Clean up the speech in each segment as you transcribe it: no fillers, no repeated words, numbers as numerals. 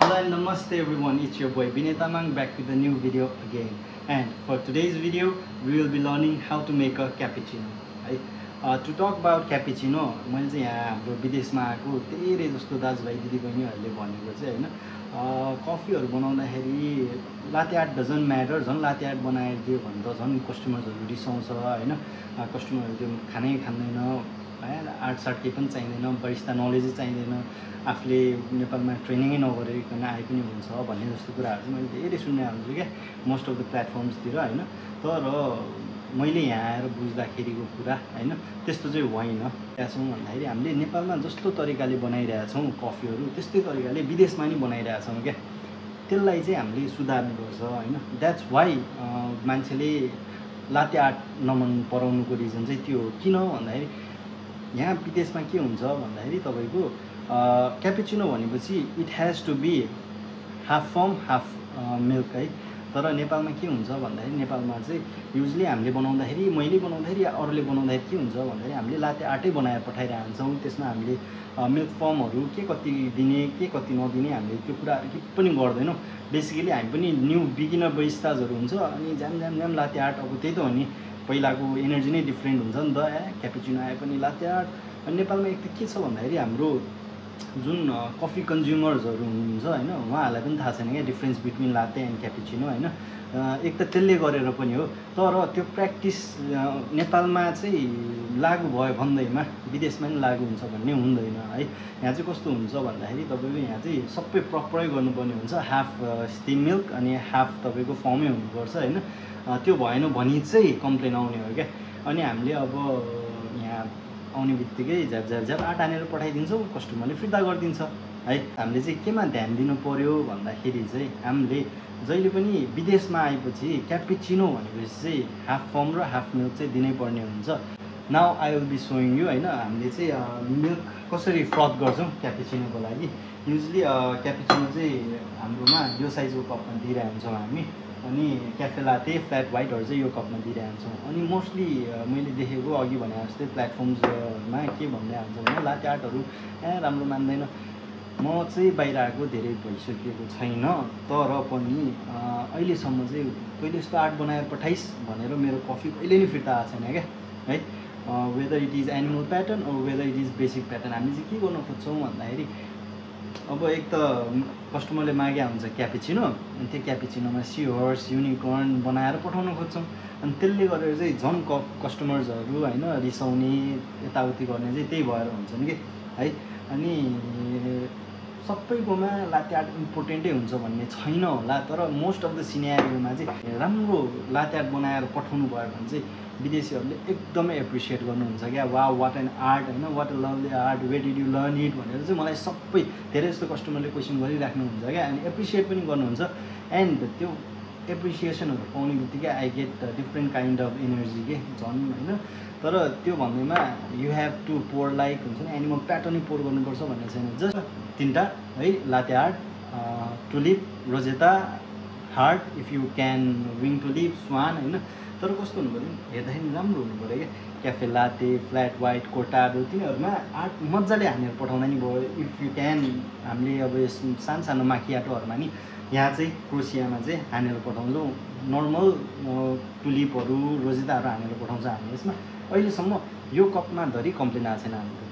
Hello and namaste everyone, it's your boy Vinay Tamang back with a new video again. And for today's video, we will be learning how to make a cappuccino. To talk about cappuccino, मैले चाहिँ यहाँ हाम्रो विदेशमा आएको धेरै जस्तो दाजुभाइ दिदीबहिनीहरूले भनेको चाहिँ हैन कफीहरु बनाउँदाखेरि लाते आर्ट डजन्ट म्याटर, झन् लाते आर्ट बनाएर दियो भने त झन् कस्टमर्सहरु रिसाउँछ हैन, कस्टमरहरु त्यो खानै खान्दैन हैन, आर्ट सार्ट केही पनि चाहिँदैन, बरिस्ता नलेजै चाहिँदैन, आफूले नेपालमा ट्रेनिङै नगरिकन आए पनि हुन्छ भन्ने जस्तो कुराहरु चाहिँ मैले धेरै सुन्ने हुन्छु क्या मोस्ट अफ द प्लेटफर्म्सतिर हैन। तर मैले यहाँ आएर बुझ्दाखेरिको कुरा हैन त्यस्तो चाहिँ होइन। छौँ भन्दाखेरि हामीले नेपालमा जस्तो तरिकाले बनाइरहेछौँ कफीहरु त्यस्तै तरिकाले विदेशमा नि बनाइरहेछौँ क्या। त्यसलाई चाहिँ हामीले सुधार्नुपर्छ हैन। द्याट्स व्हाई मान्छेले लाते आर्ट नमन पराउनुको रिजन चाहिँ त्यो हो। किन भन्दाखेरि यहाँ विदेशमा के हुन्छ भन्दाखेरि तपाईको क्यापुचिनो भनेपछि it has to be half foam half milk है। तर नेपालमा के हुन्छ भन्दाखेरि नेपालमा चाहिँ युजली हामीले बनाउँदाखेरि मैले बनाउँदाखेरि या अरूले बनाउँदाखेरि के हुन्छ भन्दाखेरि हामीले लाते आर्टै बनाएर पठाइरहन्छौँ। त्यसमा हामीले मिल्क फर्महरु के कति दिने के कति नदिने हामीले त्यो कुराहरु के पनि गर्दैनौं। बेसिकली हामी पनि न्यू बिगिनर बेरिस्टाजहरु हुन्छ अनि जाम लाते आर्ट अब त्यही त हो नि, पहिलाको एनर्जी नै डिफरेन्ट हुन्छ नि त। क्यापुचिनो आए पनि लाते आर्ट। अनि नेपालमा एक त के छ भन्दाखेरि हाम्रो जुन कफी कन्ज्युमर्सहरु हुनुहुन्छ हैन उहाँहरुलाई पनि थाहा छैन के डिफरेन्स बिट्विन लाते एन्ड क्यापुचिनो हैन। एक त त्यसले गरेर पनि हो, तर त्यो प्र्याक्टिस नेपालमा चाहिँ लागु भयो भन्दैमा विदेशमा पनि लागु हुन्छ भन्ने हुँदैन है। यहाँ चाहिँ कस्तो हुन्छ भन्दाखेरि तपाईको यहाँ चाहिँ सबै प्रपरै गर्नुपर्ने हुन्छ, हाफ स्टिम मिल्क अनि हाफ तपाईको फर्मै हुनुपर्छ हैन। त्यो भएन भनी चाहिँ कम्प्लेन आउने हो क्या। अनि हामीले अब यहाँ आउने बित्तिकै झ्याप आटा हानेर पठाइदिन्छौँ, कस्टमरले फिर्ता गरिदिन्छ है। हामीले चाहिँ केमा ध्यान दिनु पर्यो भन्दाखेरि चाहिँ हामीले जहिले पनि विदेशमा आएपछि क्यापुचिनो भनेपछि चाहिँ हाफ फर्म र हाफ मिल्क चाहिँ दिनै पर्ने हुन्छ। Now I will be showing you हैन हामीले चाहिँ मिल्क कसरी फ्रथ गर्छौं क्यापुचिनोको लागि। युजली क्यापुचिनो चाहिँ हाम्रोमा यो साइजको कपमा दिइरहन्छौँ हामी, अनि क्याफे लाटे फ्ल्याट व्हाइटहरु चाहिँ यो कपमा दिइरहन्छौँ। अनि मोस्टली मैले देखेको अघि भने जस्तै प्लेटफर्म्समा के भन्दै हुन्छ भने लाटे आर्टहरु राम्रो मान्दैन। म चाहिँ बाहिर आएको धेरै भइसकेको छैन, तर पनि अहिलेसम्म चाहिँ कहिले यस्तो आर्ट बनाएर पठाइस् भनेर मेरो कफी कहिले नि फिर्ता आएको छैन क्या है। Whether it is animal pattern or whether it is basic pattern, हामी चाहिँ के गर्न खोज्छौँ भन्दाखेरि अब एक त कस्टमरले मागे हुन्छ क्यापुचिनो, अनि त्यो क्यापुचिनोमा सी हर्स युनिकर्न बनाएर पठाउन खोज्छौँ। अनि त्यसले गरेर चाहिँ झन् कस्टमर्सहरु हैन रिसाउने यताउति गर्ने चाहिँ त्यही भएर हुन्छन् कि है। अनि सबैकोमा लाते आर्ट इम्पोर्टेन्टै हुन्छ भन्ने छैन होला, तर मोस्ट अफ द सिनेरियोमा चाहिँ राम्रो लाते आर्ट बनाएर पठाउनु भयो भने चाहिँ विदेशीहरुले एकदमै एप्रिसिएट गर्नुहुन्छ क्या। वाउ व्हाट एन आर्ट हैन, what a lovely art, where did you learn it भनेर चाहिँ मलाई सबै धेरै जस्तो कस्टमरले क्वेसन गरिराख्नुहुन्छ क्या। अनि एप्रिसिएट पनि गर्नुहुन्छ। एन्ड त्यो एप्रिसिएसनहरु पाउने बित्तिकै I get different kind of energy के झन् हैन। तर त्यो भन्दैमा you have to pour like हुन्छ नि एनिमल प्याटर्नै पोर गर्नुपर्छ भन्ने छैन। जस्ट तीनटा है latte art, tulip, rosetta, heart, if you can wing tulip, swan हैन। तर कस्तो हुनु पर्यो हेर्दाखेरि राम्रो हुनु पर्यो क्या। क्याफे लाटे, फ्ल्याट व्हाइट, कोटाडो तिनीहरुमा आर्ट मज्जाले हानेर पठाउँदा नि भयो। इफ यु क्यान हामीले अब सानो माकियाटोहरुमा नि यहाँ चाहिँ क्रोसियामा चाहिँ हानेर पठाउँछौँ, नर्मल टुलिपहरु रोजेटाहरु हानेर पठाउँछ हामी यसमा। अहिलेसम्म यो कपमा धरि कम्प्लेन आएको छैन हाम्रो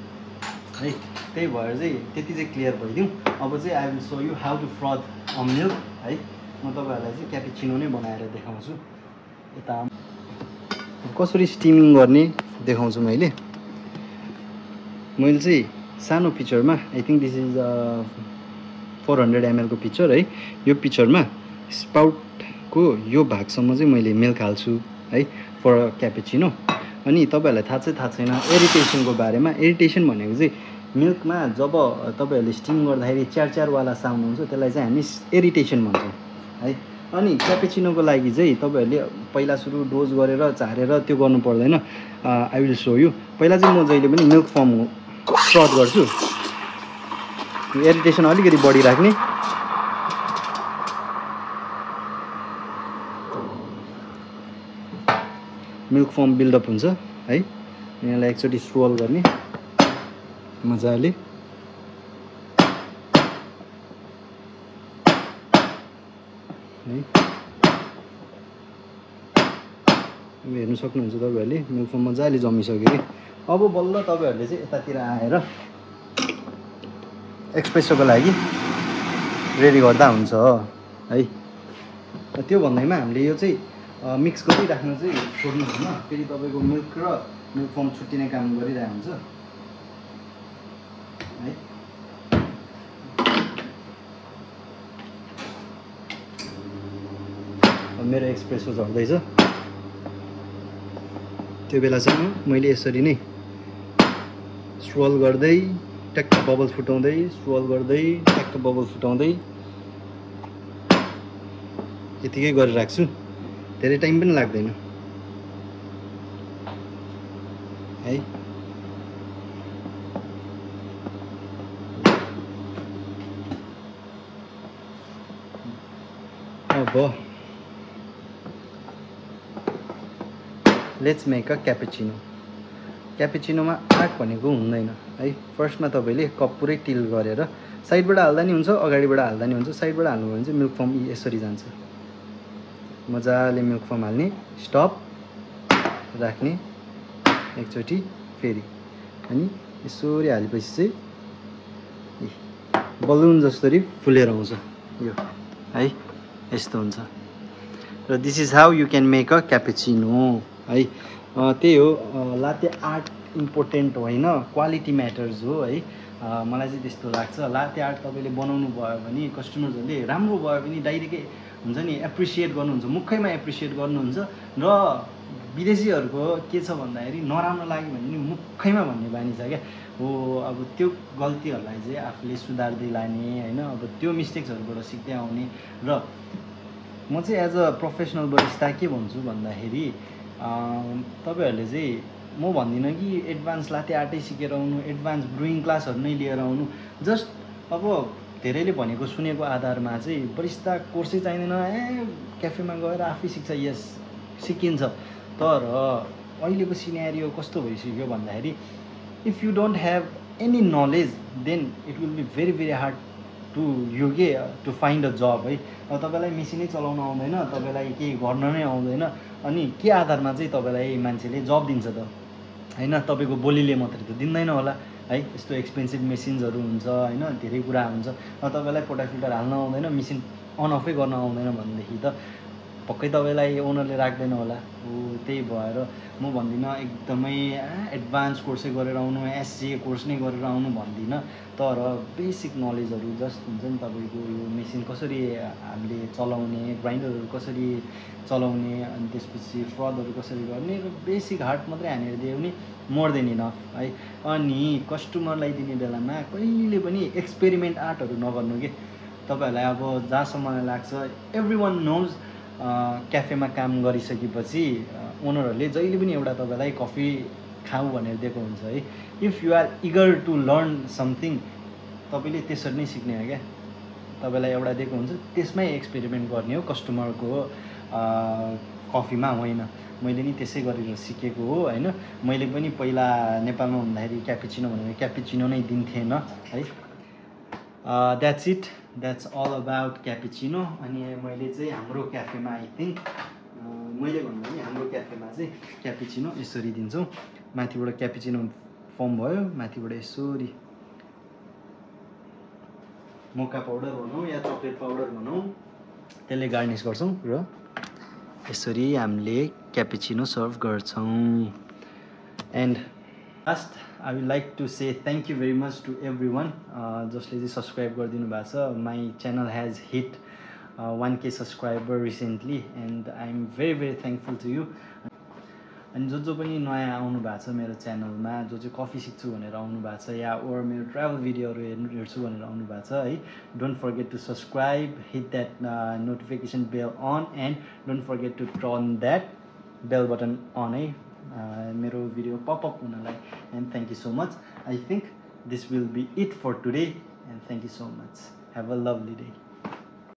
है। त्यही भएर चाहिँ त्यति चाहिँ क्लियर भइदिउँ। अब चाहिँ I will show you how to froth a milk है। म तपाईहरुलाई चाहिँ क्यापुचिनो नै बनाएर देखाउँछु। यता कसरी स्टिमिङ गर्ने देखाउँछु मैले चाहिँ सानो पिक्चरमा I think this is 400 ml को पिक्चर है। यो पिक्चरमा स्पाउटको यो भागसम्म चाहिँ मैले मिल्क हाल्छु है फर क्यापुचिनो। अनि तपाईहरुलाई थाहा छैन इरिटेसनको बारेमा। इरिटेसन भनेको चाहिँ मिल्कमा जब तपाईहरुले स्टिम गर्दाखेरि च्यार वाला साउन्ड हुन्छ त्यसलाई चाहिँ हामी इरिटेसन भन्छौँ है। अनि क्यापुचिनोको लागि चाहिँ तपाईहरुले पहिला सुरु डोज गरेर झारेर त्यो गर्नु पर्दैन। I will show you. पहिला चाहिँ म जहिले पनि मिल्क फर्म फ्रथ गर्छु। इरिटेसन अलिकति बढी राख्ने। मिल्क फर्म बिल्डअप हुन्छ है। यसलाई एकचोटी स्रोल गर्ने मजाले। है हेर्नु सक्नुहुन्छ तपाईहरुले मिल्क फोम मजाले जमिसक्यो कि अब बल्ल तपाईहरुले चाहिँ यतातिर आएर एक्सप्रेसोको लागि रेडी गर्दा हुन्छ है त्यो भन्दैमा हामीले यो चाहिँ मिक्स गरिराख्नु चाहिँ छोड्नु हुन्न फेरि तपाईको मिल्क र मिल्क फोम छुट्टिने काम गरिरहेको हुन्छ है मेरो एक्सप्रेसो झर्दैछ त्यो बेला चाहिँ मैले यसरी नै स्रोल गर्दै ट्याक्क बबल फुटाउँदै स्रोल गर्दै ट्याक्क बबल फुटाउँदै यतिकै गरेर राख्छु धेरै टाइम पनि लाग्दैन है अब let's make a cappuccino क्यापुचिनोमा art भनेको हुँदैन है फर्स्टमा तपाईले कप पुरै टिल गरेर साइडबाट हाल्दा नि हुन्छ अगाडिबाट हाल्दा नि हुन्छ साइडबाट हाल्नु भने चाहिँ मिल्क फोम यसरी जान्छ मजाले मिल्क फोम हाल्ने स्टप राख्ने एकचोटि फेरि अनि यसरी हालेपछि चाहिँ बलुन जस्तरी फुलेर आउँछ यो है यस्तो हुन्छ र this is how you can make a cappuccino है त्यही हो लाटे आर्ट इम्पोर्टेन्ट होइन क्वालिटी म्याटर्स हो है मलाई चाहिँ त्यस्तो लाग्छ लाटे आर्ट तपाईँले बनाउनु भयो भने कस्टमर्सहरूले राम्रो भयो भने डाइरेक्टै हुन्छ नि एप्रिसिएट गर्नुहुन्छ मुखैमा एप्रिसिएट गर्नुहुन्छ र विदेशीहरूको के छ भन्दाखेरि नराम्रो लाग्यो भने नि मुखैमा भन्ने बानी छ क्या हो अब त्यो गल्तीहरूलाई चाहिँ आफूले सुधार्दै लाने होइन अब त्यो मिस्टेक्सहरूबाट सिक्दै आउने र म चाहिँ एज अ प्रोफेसनल बरिस्ता के भन्छु भन्दाखेरि तपाईहरुले चाहिँ म भन्दिनँ कि एडभान्स लाटे आर्टै सिकेर आउनु एडभान्स ब्रुइङ क्लासहरु नै लिएर आउनु जस्ट अब धेरैले भनेको सुनेको आधारमा चाहिँ बरिस्ता कोर्सै चाहिँदैन क्याफेमा गएर आफै सिक्छ यस सिकिन्छ तर अहिलेको सिनेरियो कस्तो भइसक्यो भन्दाखेरि if you don't have any knowledge then it will be very very hard to you to find a job है अब तपाईलाई मेसिनै चलाउन आउँदैन तपाईलाई केही गर्न नै आउँदैन अनि के आधारमा चाहिँ तपाईलाई मान्छेले जब दिन्छ त हैन तपाईको बोलीले मात्रै त दिँदैन होला है यस्तो एक्सपेन्सिभ मेसिन्सहरु हुन्छ हैन धेरै कुरा हुन्छ तपाईलाई फोटा फिल्टर हाल्न आउँदैन मेसिन अन अफै गर्न आउँदैन भनेदेखि त पक्कै तपाईलाई ओनरले राख्दैन होला हो त्यही भएर म भन्दिन एकदमै एडभान्स कोर्सै गरेर आउनु एससी कोर्स नै गरेर आउनु भन्दिन तर बेसिक नलेजहरु जस्ट हुन्छ नि तपाईको यो मेसिन कसरी हामीले चलाउने ग्राइन्डरहरु कसरी चलाउने अनि त्यसपछि फ्रदहरु कसरी गर्ने र बेसिक हार्ट मात्रै हानेर दियो भने मोर देन इनफ है अनि कस्टमरलाई दिने बेलामा कहिले पनि एक्सपेरिमेन्ट आर्टहरु नगर्नु के तपाईहरुलाई अब जहाँसम्म लाग्छ एभ्रीवन नोज क्याफेमा काम गरिसकेपछि ओनरहरूले जहिले पनि एउटा तपाईलाई कफी खाऊ भनेर दिएको हुन्छ है if you are eager to learn something तपाईले त्यसरी नै सिक्ने हो क्या तपाईलाई एउटा दिएको हुन्छ त्यसमै एक्सपेरिमेन्ट गर्ने हो कस्टमरको कफीमा होइन मैले नि त्यसै गरेर सिकेको हो हैन मैले पनि पहिला नेपालमा हुँदाखेरि क्यापुचिनो भनेर क्यापुचिनो नै दिन्थेन है that's it that's all about cappuccino अनि मैले चाहिँ हाम्रो क्याफेमा आई थिङ्क मैले भन्दा नि हाम्रो क्याफेमा चाहिँ क्यापुचिनो यसरी दिन्छौँ माथिबाट क्यापुचिनो फर्म भयो माथिबाट यसरी मोका पाउडर भनौँ या चकलेट पाउडर भनौँ त्यसले गार्निस गर्छौँ र यसरी हामीले क्यापुचिनो सर्भ गर्छौँ and last I would like to say thank you very much to everyone जसले चाहिँ सब्सक्राइब गरिदिनु भएको छ my channel has hit 1K subscriber recently and I'm very thankful to you अनि जो पनि नयाँ आउनु भएको छ मेरो च्यानलमा जो चाहिँ कफी सिक्छु भनेर आउनु भएको छ या ओर मेरो ट्राभल भिडियोहरू हेर्छु भनेर आउनु भएको छ है don't forget to subscribe hit that notification bell on and don't forget to turn that bell button on है मेरो भिडियो पपअप हुनलाई and thank you so much I think this will be it for today and thank you so much have a lovely day